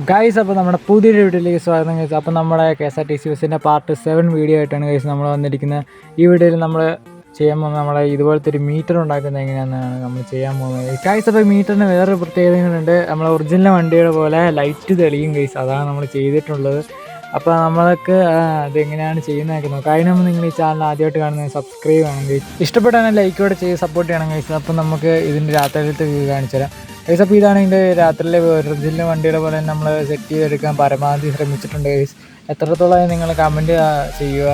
Guys, അപ്പോൾ നമ്മുടെ പുതിയൊരു വീഡിയോയിലേക്ക് സ്വാഗതം ഗൈസ്. അപ്പോൾ നമ്മുടെ KSRTC ബസ്സിൻ്റെ പാർട്ട് 7 വീഡിയോ ആയിട്ടാണ് ഗൈസ് നമ്മൾ വന്നിരിക്കുന്നത്. ഈ വീഡിയോയിൽ നമ്മൾ ചെയ്യാൻ പോകുന്നത് നമ്മളെ ഇതുപോലത്തെ ഒരു മീറ്റർ ഉണ്ടാക്കുന്നത് എങ്ങനെയാണെന്നാണ് നമ്മൾ ചെയ്യാൻ പോകുന്നത് ഗൈസ്. അപ്പോൾ മീറ്ററിന് വേറെ പ്രത്യേകതകളുണ്ട്. നമ്മളെ ഒറിജിനൽ വണ്ടിയുടെ പോലെ ലൈറ്റ് തെളിയും ഗൈസ്, അതാണ് നമ്മൾ ചെയ്തിട്ടുള്ളത്. അപ്പോൾ നമ്മൾക്ക് അതെങ്ങനെയാണ് ചെയ്യുന്നതൊക്കെ നോക്കാം. അതിന് മുമ്പ് നിങ്ങൾ ഈ ചാനൽ ആദ്യമായിട്ട് കാണുന്നത് സബ്സ്ക്രൈബ് ചെയ്യണം ഗൈസ്. ഇഷ്ടപ്പെട്ടാൽ ലൈക്കോടെ ചെയ്ത് സപ്പോർട്ട് ചെയ്യണം ഗൈസ്. അപ്പോൾ നമുക്ക് ഇതിൻ്റെ രാത്രിയിലത്തെ വ്യൂ കാണിച്ചു തരാം ഗൈസ്. അപ്പോൾ ഇതാണ് ഇതിൻ്റെ രാത്രിയിലെ ഒറിജിനൽ വണ്ടിയുടെ പോലെ തന്നെ നമ്മൾ സെറ്റ് ചെയ്തെടുക്കാൻ പരമാവധി ശ്രമിച്ചിട്ടുണ്ട് ഗൈസ്. എത്രത്തോളം നിങ്ങൾ കമൻറ്റ് ചെയ്യുക,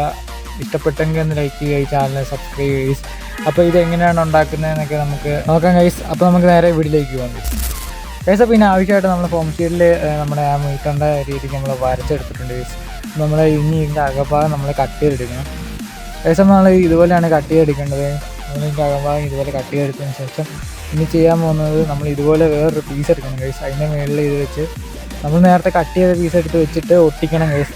ഇഷ്ടപ്പെട്ടെങ്കിൽ ഒന്ന് ലൈക്ക് ചെയ്യുക, ഈ ചാനൽ സബ്സ്ക്രൈബ് ചെയ്യുക ഗൈസ്. അപ്പോൾ ഇതെങ്ങനെയാണ് ഉണ്ടാക്കുന്നതെന്നൊക്കെ നമുക്ക് നോക്കാം ഗൈസ്. അപ്പോൾ നമുക്ക് നേരെ വീട്ടിലേക്ക് പോകാം ഗൈസ്. അപ്പോൾ ഇതിന് ആവശ്യമായിട്ട് നമ്മൾ ഫോം ഷീറ്റിൽ നമ്മുടെ ആ മീറ്ററിൻ്റെ രീതിക്ക് നമ്മൾ വരച്ചെടുത്തിട്ടുണ്ട് ഗൈസ്. നമ്മൾ ഇനി ഇതിൻ്റെ അകഭാഗം നമ്മൾ കട്ട് ചെയ്തെടുക്കണം ഗൈസ്. അപ്പോൾ നമ്മൾ ഇതുപോലെയാണ് കട്ട് ചെയ്തെടുക്കേണ്ടത്. ഇതിൻ്റെ അകഭാഗം ഇതുപോലെ കട്ട് ചെയ്തെടുത്തതിന് ശേഷം ഇനി ചെയ്യാൻ പോകുന്നത് നമ്മൾ ഇതുപോലെ വേറൊരു പീസ് എടുക്കണം ഗൈസ്. അതിൻ്റെ മുകളിൽ ഇത് വെച്ച് നമ്മൾ നേരത്തെ കട്ട് ചെയ്ത പീസ് എടുത്ത് വെച്ചിട്ട് ഒട്ടിക്കണം ഗൈസ്.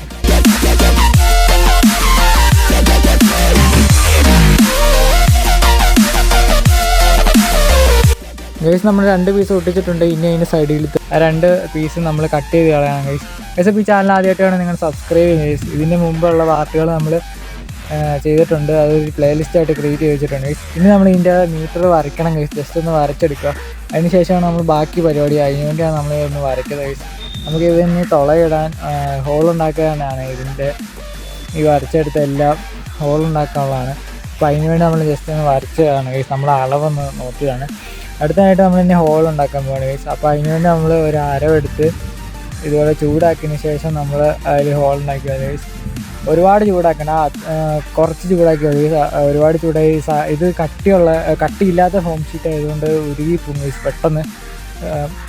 ഗൈസ് നമ്മൾ 2 പീസ് ഒട്ടിച്ചിട്ടുണ്ട്. ഇനി അതിൻ്റെ സൈഡിലത്തെ 2 പീസ് നമ്മൾ കട്ട് ചെയ്ത് കളയണം ഗൈസ്. ഗൈസ് അപ്പോൾ ഈ ചാനൽ ആദ്യമായിട്ടാണ് നിങ്ങൾ സബ്സ്ക്രൈബ് ചെയ്യുക ഗൈസ്. ഇതിൻ്റെ മുമ്പുള്ള പാർട്ടുകൾ നമ്മൾ ചെയ്തിട്ടുണ്ട്, അതൊരു പ്ലേലിസ്റ്റായിട്ട് ക്രിയേറ്റ് ചെയ്ത് വെച്ചിട്ടുണ്ട് ഗൈസ്. ഇനി നമ്മൾ ഇതിൻ്റെ മീറ്റർ വരയ്ക്കണം ഗൈസ്. ജസ്റ്റ് ഒന്ന് വരച്ചെടുക്കുക. അതിന് ശേഷമാണ് നമ്മൾ ബാക്കി പരിപാടി. അതിനുവേണ്ടിയാണ് നമ്മൾ ഒന്ന് വരയ്ക്കുന്നത് ഗൈസ്. നമുക്ക് ഇതിന് തുളയിടാൻ ഹോളുണ്ടാക്കാനാണ് ഇതിൻ്റെ ഈ വരച്ചെടുത്ത എല്ലാം ഹോളുണ്ടാക്കാനുള്ളതാണ്. അപ്പോൾ അതിനുവേണ്ടി നമ്മൾ ജസ്റ്റ് ഒന്ന് വരച്ചതാണ് ഗൈസ്. നമ്മൾ അളവൊന്ന് നോക്കിയതാണ്. അടുത്തതായിട്ട് നമ്മൾ ഇനി ഹോളുണ്ടാക്കാൻ പോവാണ് ഗൈസ്. അപ്പോൾ അതിനുവേണ്ടി നമ്മൾ ഒരു അരവെടുത്ത് ഇതുപോലെ ചൂടാക്കിയതിന് ശേഷം നമ്മൾ അതിൽ ഹോളുണ്ടാക്കിയത് ഗൈസ്. ഒരുപാട് ചൂടാക്കണ്ട, കുറച്ച് ചൂടാക്കി മതി. ഒരുപാട് ചൂടായി ഇത് കട്ടിയില്ലാത്ത ഫോം ഷീറ്റ് ആയതുകൊണ്ട് ഉരുകി പോകും ഗൈസ്. പെട്ടെന്ന്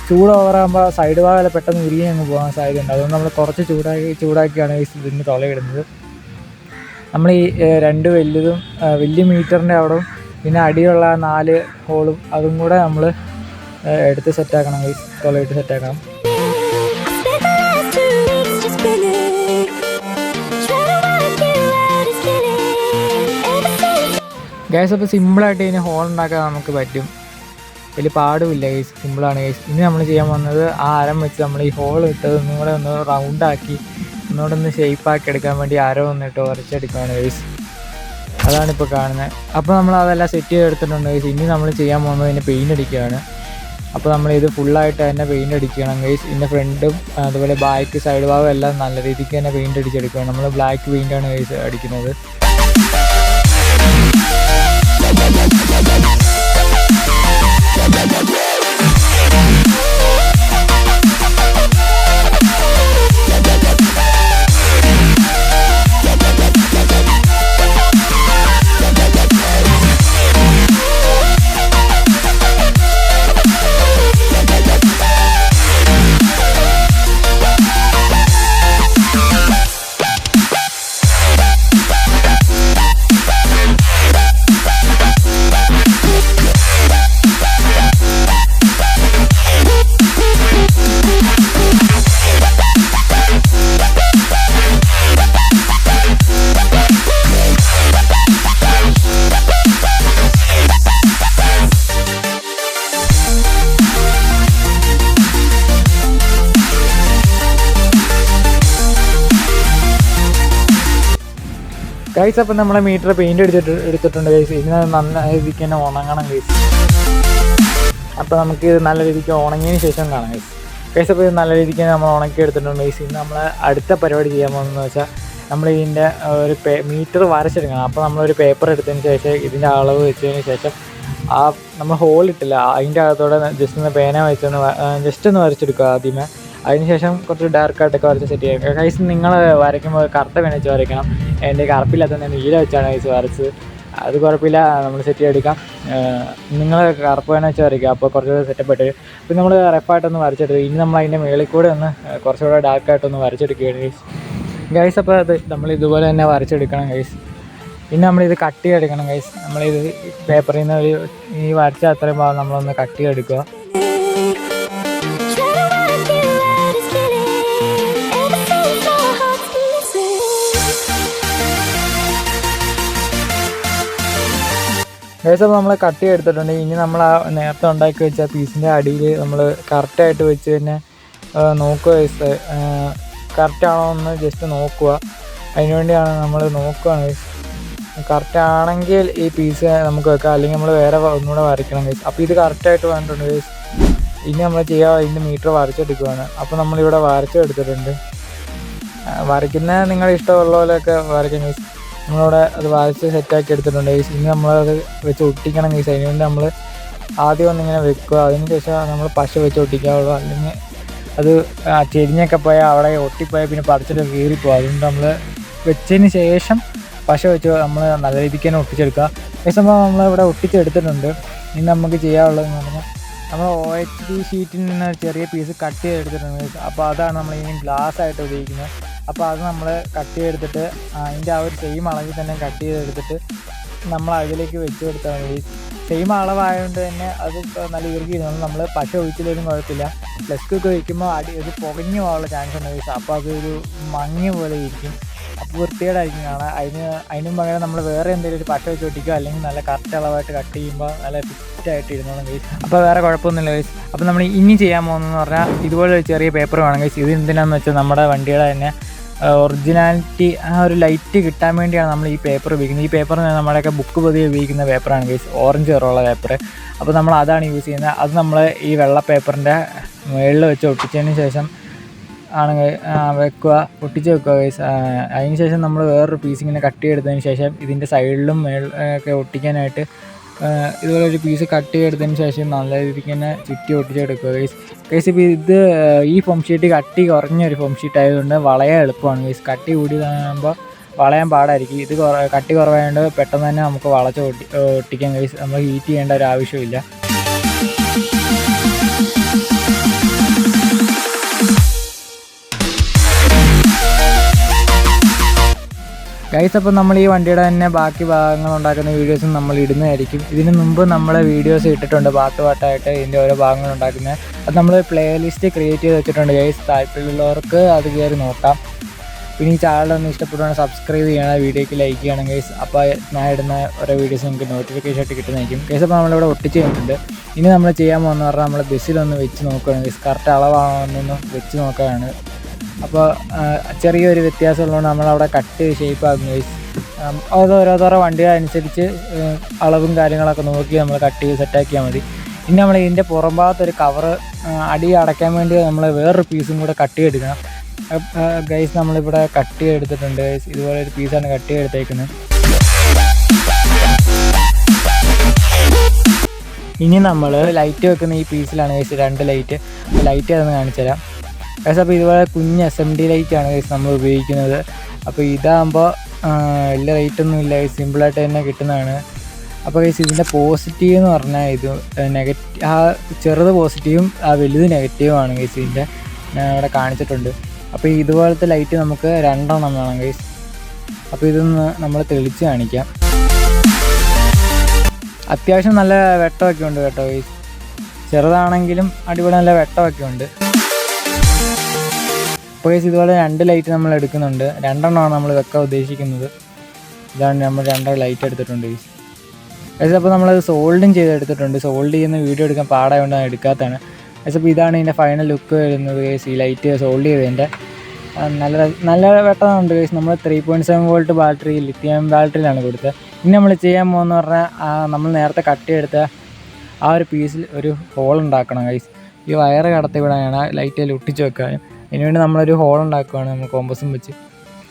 ചൂട് ഓവറാകുമ്പോൾ സൈഡ് ഭാഗം പെട്ടെന്ന് ഉരുകി അങ്ങ് പോകാൻ സാധ്യതയുണ്ട്. അതുകൊണ്ട് നമ്മൾ കുറച്ച് ചൂടാക്കിയാണ് ഗൈസ് ഇതിന് തുളയിടുന്നത്. നമ്മൾ ഈ 2 വലിയ മീറ്ററിൻ്റെ അവിടെ പിന്നെ അടിയുള്ള 4 ഹോളും അതും കൂടെ നമ്മൾ എടുത്ത് സെറ്റാക്കണം ഗൈസ്. തുളയിട്ട് സെറ്റാക്കണം ഗൈസ്. അപ്പോൾ സിമ്പിളായിട്ട് ഇതിന് ഹോൾ ഉണ്ടാക്കാൻ നമുക്ക് പറ്റും, വലിയ പാടുമില്ല ഗൈസ്. സിമ്പിളാണ് ഗൈസ്. ഇനി നമ്മൾ ചെയ്യാൻ പോകുന്നത് ആ അരം വെച്ച് നമ്മൾ ഈ ഹോൾ ഇട്ടത് ഒന്നുകൂടെ ഒന്ന് റൗണ്ടാക്കി ഒന്നുകൂടെ ഒന്ന് ഷേപ്പാക്കി എടുക്കാൻ വേണ്ടി അരം ഒന്നിട്ട് ഉരച്ചെടുക്കുകയാണ് ഗൈസ്. അതാണിപ്പോൾ കാണുന്നത്. അപ്പോൾ നമ്മൾ അതെല്ലാം സെറ്റ് ചെയ്തെടുത്തിട്ടുണ്ട് ഗൈസ്. ഇനി നമ്മൾ ചെയ്യാൻ പോകുന്നത് ഇതിന് പെയിൻ്റ് അടിക്കുകയാണ്. അപ്പോൾ നമ്മളിത് ഫുള്ളായിട്ട് തന്നെ പെയിൻ്റ് അടിക്കണം ഗൈസ്. ഇതിൻ്റെ ഫ്രണ്ടും അതുപോലെ ബാക്ക് സൈഡ് ഭാഗം എല്ലാം നല്ല രീതിക്ക് തന്നെ പെയിൻ്റ് അടിച്ചെടുക്കുകയാണ്. നമ്മൾ ബ്ലാക്ക് പെയിൻ്റാണ് ഗൈസ് അടിക്കുന്നത്. ഗൈസ് അപ്പം നമ്മളെ മീറ്റർ പെയിൻ്റ് എടുത്തിട്ടുണ്ട് ഗൈസ്. ഇതിന് നല്ല രീതിക്ക് തന്നെ ഉണങ്ങണം ഗൈസ്. അപ്പോൾ നമുക്ക് ഇത് നല്ല രീതിക്ക് ഉണങ്ങിയതിന് ശേഷം കാണാം ഗൈസ്. ഗൈസ് അപ്പോൾ ഇത് നല്ല രീതിക്ക് നമ്മൾ ഉണക്കി എടുത്തിട്ടുണ്ട് ഗൈസ്. ഇന്ന് നമ്മൾ അടുത്ത പരിപാടി ചെയ്യാൻ പോകുന്നതെന്ന് വെച്ചാൽ നമ്മൾ ഇതിൻ്റെ ഒരു മീറ്റർ വരച്ചെടുക്കണം. അപ്പോൾ നമ്മളൊരു പേപ്പർ എടുത്തതിന് ശേഷം ഇതിൻ്റെ അളവ് വെച്ചതിന് ശേഷം ആ നമ്മൾ ഹോളിട്ടില്ല അതിൻ്റെ അകത്തോടെ ജസ്റ്റ് ഒന്ന് പേന വെച്ചൊന്ന് ജസ്റ്റ് ഒന്ന് വരച്ചെടുക്കുക ആദ്യമേ. അതിനുശേഷം കുറച്ച് ഡാർക്കായിട്ടൊക്കെ വരച്ച് സെറ്റ് ചെയ്യുക ഗൈസ്. നിങ്ങൾ വരയ്ക്കുമ്പോൾ കറുത്ത പേന വെച്ച് വരയ്ക്കണം. എൻ്റെ കറുപ്പില്ലാത്ത നീല വെച്ചാണ് ഗൈസ് വരച്ചത്. അത് കുഴപ്പമില്ല, നമ്മൾ സെറ്റ് ചെയ്തെടുക്കാം. നിങ്ങൾ കറുപ്പ് പേന വെച്ച് വരയ്ക്കുക, അപ്പോൾ കുറച്ചുകൂടെ സെറ്റപ്പായിട്ട് വരും. അപ്പോൾ നമ്മൾ റഫായിട്ടൊന്ന് വരച്ചെടുക്കുക. ഇനി നമ്മൾ അതിൻ്റെ മുകളിൽ കൂടെ ഒന്ന് കുറച്ചുകൂടെ ഡാർക്കായിട്ടൊന്ന് വരച്ചെടുക്കുകയാണ് ഗൈസ്. ഗൈസ് അപ്പോൾ അത് നമ്മൾ ഇതുപോലെ തന്നെ വരച്ചെടുക്കണം ഗൈസ്. പിന്നെ നമ്മളിത് കട്ട് ചെയ്തെടുക്കണം ഗൈസ്. നമ്മളിത് പേപ്പറിൽ നിന്ന് ഈ വരച്ച അത്രയും ഭാഗം നമ്മളൊന്ന് കട്ട് ചെയ്തെടുക്കുക. ഗൈസ് അപ്പോൾ നമ്മൾ കട്ട് ചെയ്തെടുത്തിട്ടുണ്ട്. ഇനി നമ്മൾ ആ നേരത്തെ ഉണ്ടാക്കി വെച്ച പീസിൻ്റെ അടിയിൽ നമ്മൾ കറക്റ്റായിട്ട് വെച്ച് തന്നെ നോക്കുക ഗൈസ്, കറക്റ്റാണോ എന്ന് ജസ്റ്റ് നോക്കുക. അതിനുവേണ്ടിയാണ് നമ്മൾ നോക്കുകയാണ് ഗൈസ്. കറക്റ്റ് ആണെങ്കിൽ ഈ പീസ് നമുക്ക് വെക്കാം, അല്ലെങ്കിൽ നമ്മൾ വേറെ ഒന്നുകൂടെ വരയ്ക്കണം ഗൈസ്. അപ്പോൾ ഇത് കറക്റ്റായിട്ട് വന്നിട്ടുണ്ട് ഗൈസ്. ഇനി നമ്മൾ ഇതിൻ്റെ മീറ്റർ വരച്ചെടുക്കുകയാണ്. അപ്പോൾ നമ്മളിവിടെ വരച്ചെടുത്തിട്ടുണ്ട്. വരയ്ക്കുന്ന നിങ്ങളുടെ ഇഷ്ടമുള്ള പോലെയൊക്കെ വരയ്ക്കാം ഗൈസ്. നമ്മളിവിടെ അത് വരച്ച് സെറ്റാക്കി എടുത്തിട്ടുണ്ട് ഗൈസ്. ഇനി നമ്മളത് വെച്ച് ഒട്ടിക്കണം ഗൈസ്. അതിനുവേണ്ടി നമ്മൾ ആദ്യം ഒന്നിങ്ങനെ വെക്കുക, അതിന് ശേഷം നമ്മൾ പശ വെച്ച് ഒട്ടിക്കാവുള്ളൂ. അല്ലെങ്കിൽ അത് ചെരിഞ്ഞൊക്കെ പോയാൽ അവിടെ ഒട്ടിപ്പോയാൽ പിന്നെ പറിച്ചിട്ട് കീറിപ്പോകും. അതുകൊണ്ട് നമ്മൾ വെച്ചതിന് ശേഷം പശ വെച്ച് നമ്മൾ നല്ല രീതിക്ക് തന്നെ ഒട്ടിച്ചെടുക്കുക. സംഭവം നമ്മളിവിടെ ഒട്ടിച്ചെടുത്തിട്ടുണ്ട്. ഇനി നമുക്ക് ചെയ്യാനുള്ളതെന്ന് പറഞ്ഞാൽ നമ്മൾ OHD ഷീറ്റിൽ നിന്ന് ചെറിയ പീസ് കട്ട് ചെയ്തെടുത്തിട്ടുണ്ട്. അപ്പോൾ അതാണ് നമ്മൾ ഇനി ഗ്ലാസ് ആയിട്ട് ഉപയോഗിക്കുന്നത്. അപ്പോൾ അത് നമ്മൾ കട്ട് ചെയ്തെടുത്തിട്ട് അതിൻ്റെ ആ ഒരു സെയിം അളവിൽ തന്നെ കട്ട് ചെയ്തെടുത്തിട്ട് നമ്മൾ അതിലേക്ക് വെച്ച് കൊടുത്താൽ മതി. സെയിം അളവായതുകൊണ്ട് തന്നെ അത് നല്ല ഇറുകിയിരുന്നു. നമ്മൾ പശ ഒഴിച്ചില്ലെങ്കിലും കുഴപ്പമില്ല. പ്ലസ് ഒക്കെ ഒഴിക്കുമ്പോൾ ഇത് പുകഞ്ഞു പോകാനുള്ള ചാൻസ് ഉണ്ട്. അപ്പോൾ അതൊരു മങ്ങി പോലെ ഇരിക്കും. അപ്പോൾ വൃത്തികേടായിരിക്കും കാണാൻ. അതിനും പകരം നമ്മൾ വേറെ എന്തെങ്കിലും ഒരു പശ വെച്ച് ഒട്ടിക്കുക, അല്ലെങ്കിൽ നല്ല കറക്റ്റ് അളവായിട്ട് കട്ട് ചെയ്യുമ്പോൾ നല്ല ഫിറ്റായിട്ട് ഇരുന്നോളും ഗൈസ്. അപ്പോൾ വേറെ കുഴപ്പമൊന്നുമില്ല ഗൈസ്. അപ്പോൾ നമ്മൾ ഇനി ചെയ്യാൻ പോകുന്നതെന്ന് പറഞ്ഞാൽ ഇതുപോലെ ഒരു ചെറിയ പേപ്പർ വേണം ഗൈസ്. ഇത് എന്തിനാണെന്ന് വെച്ചാൽ നമ്മുടെ വണ്ടിയുടെ തന്നെ ഒറിജിനാലിറ്റി ആ ഒരു ലൈറ്റ് കിട്ടാൻ വേണ്ടിയാണ് നമ്മൾ ഈ പേപ്പർ ഉപയോഗിക്കുന്നത്. ഈ പേപ്പർ നമ്മുടെയൊക്കെ ബുക്ക് പൊതിയെ ഉപയോഗിക്കുന്ന പേപ്പറാണ് ഗൈസ്, ഓറഞ്ച് കളറുള്ള പേപ്പർ. അപ്പോൾ നമ്മൾ അതാണ് യൂസ് ചെയ്യുന്നത്. അത് നമ്മൾ ഈ വെള്ള പേപ്പറിൻ്റെ മുകളിൽ വെച്ച് ഒട്ടിച്ചതിന് ശേഷം ആണ് വെക്കുക, ഒട്ടിച്ച് വെക്കുക ഗൈസ്. അതിന് ശേഷം നമ്മൾ വേറൊരു പീസ് ഇങ്ങനെ കട്ട് ചെയ്തെടുത്തതിന് ശേഷം ഇതിൻ്റെ സൈഡിലും ഒക്കെ ഒട്ടിക്കാനായിട്ട് ഇതുപോലെ ഒരു പീസ് കട്ട് ചെയ്തെടുത്തതിന് ശേഷം നല്ല രീതിക്ക് തന്നെ ചുറ്റി ഒട്ടിച്ചെടുക്കുക ഗൈസ്. ഇപ്പോൾ ഇത് ഈ ഫോം ഷീറ്റ് കട്ടി കുറഞ്ഞൊരു ഫോം ഷീറ്റ് ആയതുകൊണ്ട് വളയാൻ എളുപ്പമാണ് ഗൈസ്. കട്ടി കൂടിയതാകുമ്പോൾ വളയാൻ പാടായിരിക്കും. ഇത് കട്ടി കുറവായതുകൊണ്ട് പെട്ടെന്ന് തന്നെ നമുക്ക് വളച്ച് ഒട്ടിക്കാൻ ഗൈസ്. നമ്മൾ ഹീറ്റ് ചെയ്യേണ്ട ഒരു ആവശ്യമില്ല. ഗൈസ്, അപ്പോൾ നമ്മൾ ഈ വണ്ടിയുടെ തന്നെ ബാക്കി ഭാഗങ്ങൾ ഉണ്ടാക്കുന്ന വീഡിയോസും നമ്മൾ ഇടുന്നതായിരിക്കും. ഇതിന് മുമ്പ് നമ്മൾ വീഡിയോസ് ഇട്ടിട്ടുണ്ട് പാട്ടായിട്ട് ഇതിൻ്റെ ഓരോ ഭാഗങ്ങൾ ഉണ്ടാക്കുന്നത്. അത് നമ്മൾ പ്ലേലിസ്റ്റ് ക്രിയേറ്റ് ചെയ്ത് വെച്ചിട്ടുണ്ട് ഗൈസ്. താല്പര്യമുള്ളവർക്ക് അത് കയറി നോക്കാം. പിന്നെ ഈ ചാനലൊന്ന് ഇഷ്ടപ്പെടുവാണെങ്കിൽ സബ്സ്ക്രൈബ് ചെയ്യണം, വീഡിയോയ്ക്ക് ലൈക്ക് ചെയ്യണം ഗൈസ്. അപ്പോൾ ഞാൻ ഇടുന്ന ഓരോ വീഡിയോസ് നിങ്ങൾക്ക് നോട്ടിഫിക്കേഷൻ ആയിട്ട് കിട്ടുന്നതായിരിക്കും ഗൈസ്. അപ്പോൾ നമ്മളിവിടെ ഒട്ടിച്ച് കഴിഞ്ഞിട്ടുണ്ട്. ഇനി നമ്മൾ ചെയ്യാൻ പോകുന്ന പറഞ്ഞാൽ നമ്മൾ ബസ്സിലൊന്ന് വെച്ച് നോക്കുകയാണ് ഗൈസ്. കറക്റ്റ് അളവാണോ എന്നൊന്ന് വെച്ച് നോക്കുകയാണ്. അപ്പോൾ ചെറിയൊരു വ്യത്യാസമുള്ളതുകൊണ്ട് നമ്മളവിടെ കട്ട് ഷേപ്പ് ആക്കും ഗൈസ്. അത് ഓരോരോ വണ്ടികൾ അനുസരിച്ച് അളവും കാര്യങ്ങളൊക്കെ നോക്കി നമ്മൾ കട്ട് ചെയ്ത് സെറ്റാക്കിയാൽ മതി. ഇനി നമ്മൾ ഇതിൻ്റെ പുറം ഭാഗത്തൊരു കവറ് അടി അടയ്ക്കാൻ വേണ്ടി നമ്മൾ വേറൊരു പീസും കൂടെ കട്ട് ചെയ്തെടുക്കണം ഗൈസ്. നമ്മളിവിടെ കട്ട് ചെയ്തെടുത്തിട്ടുണ്ട് ഗൈസ്. ഇതുപോലെ ഒരു പീസാണ് കട്ട് ചെയ്തെടുത്തേക്കുന്നത്. ഇനി നമ്മൾ ലൈറ്റ് വെക്കുന്ന ഈ പീസിലാണ് ഗൈസ്, 2 ലൈറ്റ് അതൊന്ന് കാണിച്ചു തരാം ഗൈസ്. അപ്പോൾ ഇതുപോലെ കുഞ്ഞ് SMD ലൈറ്റാണ് ഗൈസ് നമ്മൾ ഉപയോഗിക്കുന്നത്. അപ്പോൾ ഇതാകുമ്പോൾ വലിയ റേറ്റൊന്നും ഇല്ല, സിമ്പിളായിട്ട് തന്നെ കിട്ടുന്നതാണ്. അപ്പോൾ ഗൈസ് ഇതിൻ്റെ പോസിറ്റീവ് എന്ന് പറഞ്ഞാൽ ഇത് ആ ചെറുത് പോസിറ്റീവും ആ വലുത് നെഗറ്റീവുമാണ് ഗൈസ്. ഇതിൻ്റെ ഞാൻ ഇവിടെ കാണിച്ചിട്ടുണ്ട്. അപ്പോൾ ഇതുപോലത്തെ ലൈറ്റ് നമുക്ക് 2 വേണം ഗൈസ്. അപ്പോൾ ഇതൊന്ന് നമ്മൾ തെളിച്ച് കാണിക്കാം. അത്യാവശ്യം നല്ല വെട്ടമൊക്കെ ഉണ്ട് കേട്ടോ ഗൈസ്. ചെറുതാണെങ്കിലും അടിപൊളി നല്ല വെട്ടമൊക്കെ ഉണ്ട്. അപ്പോൾ ഗൈസ് ഇതുപോലെ 2 ലൈറ്റ് നമ്മൾ എടുക്കുന്നുണ്ട്. 2 നമ്മൾ വെക്കാൻ ഉദ്ദേശിക്കുന്നത്. ഇതാണ് നമ്മൾ 2 ലൈറ്റ് എടുത്തിട്ടുണ്ട് ഗൈസ്. അപ്പോൾ നമ്മളത് സോൾഡും ചെയ്തെടുത്തിട്ടുണ്ട്. സോൾഡ് ചെയ്യുന്ന വീഡിയോ എടുക്കാൻ പാടായതുകൊണ്ട് ഞാൻ എടുക്കാത്തതാണ് ഗൈസ്. അപ്പോൾ ഇതാണ് ഇതിൻ്റെ ഫൈനൽ ലുക്ക് വരുന്നത് ഗൈസ്. ഈ ലൈറ്റ് സോൾഡ് ചെയ്തതിൻ്റെ നല്ല വെട്ടമുണ്ട് ഗൈസ്. നമ്മൾ 3.7 വോൾട്ട് ബാറ്ററി ലിഥിയം ബാറ്ററിയിലാണ് കൊടുത്തത്. ഇനി നമ്മൾ ചെയ്യാൻ പോകുന്ന പറഞ്ഞാൽ നമ്മൾ നേരത്തെ കട്ട് ചെയ്തെടുത്ത ആ ഒരു പീസിൽ ഒരു ഹോൾ ഉണ്ടാക്കണം ഗൈസ്. ഈ വയറ് കടത്തി വിടാനാണ് ലൈറ്റിൽ ഒട്ടിച്ച് വെക്കാനും. അതിനുവേണ്ടി നമ്മളൊരു ഹോൾ ഉണ്ടാക്കുകയാണ് നമ്മൾ കോമ്പസും വെച്ച്.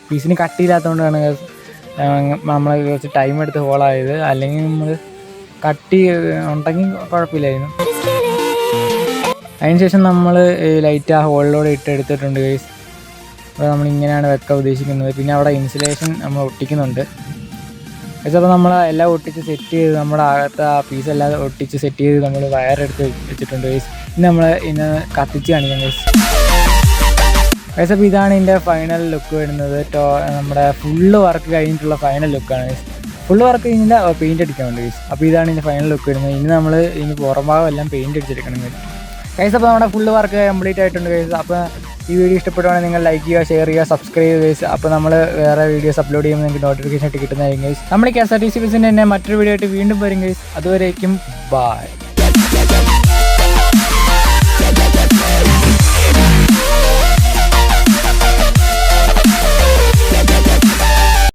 പീസിന് കട്ടിയില്ലാത്തതുകൊണ്ടാണ് നമ്മൾ കുറച്ച് ടൈം എടുത്ത് ഹോളായത്. അല്ലെങ്കിൽ നമ്മൾ കട്ടി ഉണ്ടെങ്കിൽ കുഴപ്പമില്ലായിരുന്നു. അതിനുശേഷം നമ്മൾ ലൈറ്റ് ആ ഹോളിലൂടെ ഇട്ടെടുത്തിട്ടുണ്ട് ഗൈസ്. അപ്പോൾ നമ്മളിങ്ങനെയാണ് വെക്കാൻ ഉദ്ദേശിക്കുന്നത്. പിന്നെ അവിടെ ഇൻസുലേഷൻ നമ്മൾ ഒട്ടിക്കുന്നുണ്ട് ഗൈസ്. അപ്പോൾ നമ്മൾ എല്ലാം ഒട്ടിച്ച് സെറ്റ് ചെയ്ത് നമ്മുടെ അകത്ത് ആ പീസെല്ലാം ഒട്ടിച്ച് സെറ്റ് ചെയ്ത് നമ്മൾ വയറെടുത്ത് വെച്ചിട്ടുണ്ട് ഗൈസ്. ഇനി നമ്മൾ ഇന്ന് കത്തിച്ച് കാണിക്കാം ഗൈസ്. ഗൈസ് അപ്പോൾ ഇതാണ് ഇതിൻ്റെ ഫൈനൽ ലുക്ക് വരുന്നത്. നമ്മുടെ ഫുള്ള് വർക്ക് കഴിഞ്ഞിട്ടുള്ള ഫൈനൽ ലുക്കാണ് ഗൈസ്. ഫുള്ള് വർക്ക് കഴിഞ്ഞില്ല, പെയിൻറ്റ് അടിക്കാനുണ്ട് ഗൈസ്. അപ്പോൾ ഇതാണ് ഇതിൻ്റെ ഫൈനൽ ലുക്ക് വരുന്നത്. ഇനി നമ്മൾ ഇതിന് പുറം ഭാഗം എല്ലാം പെയിൻറ്റ് അടിച്ചെടുക്കണം ഗൈസ്. അപ്പോൾ നമ്മുടെ ഫുള്ള് വർക്ക് കംപ്ലീറ്റ് ആയിട്ടുണ്ട് ഗൈസ്. അപ്പോൾ ഈ വീഡിയോ ഇഷ്ടപ്പെടുവാണെങ്കിൽ നിങ്ങൾ ലൈക്ക് ചെയ്യുക, ഷെയർ ചെയ്യുക, സബ്സ്ക്രൈബ് ചെയ്യുക ഗൈസ്. അപ്പോൾ നമ്മൾ വേറെ വീഡിയോസ് അപ്ലോഡ് ചെയ്യുമ്പോൾ നിങ്ങൾക്ക് നോട്ടിഫിക്കേഷൻ ആയിട്ട് കിട്ടുന്നതായിരിക്കും ഗൈസ്. നമ്മൾ KSRTC ബസ്സിൻ്റെ തന്നെ മറ്റൊരു വീഡിയോ ആയിട്ട് വീണ്ടും വരും ഗൈസ്. അതുവരേക്കും ബൈ.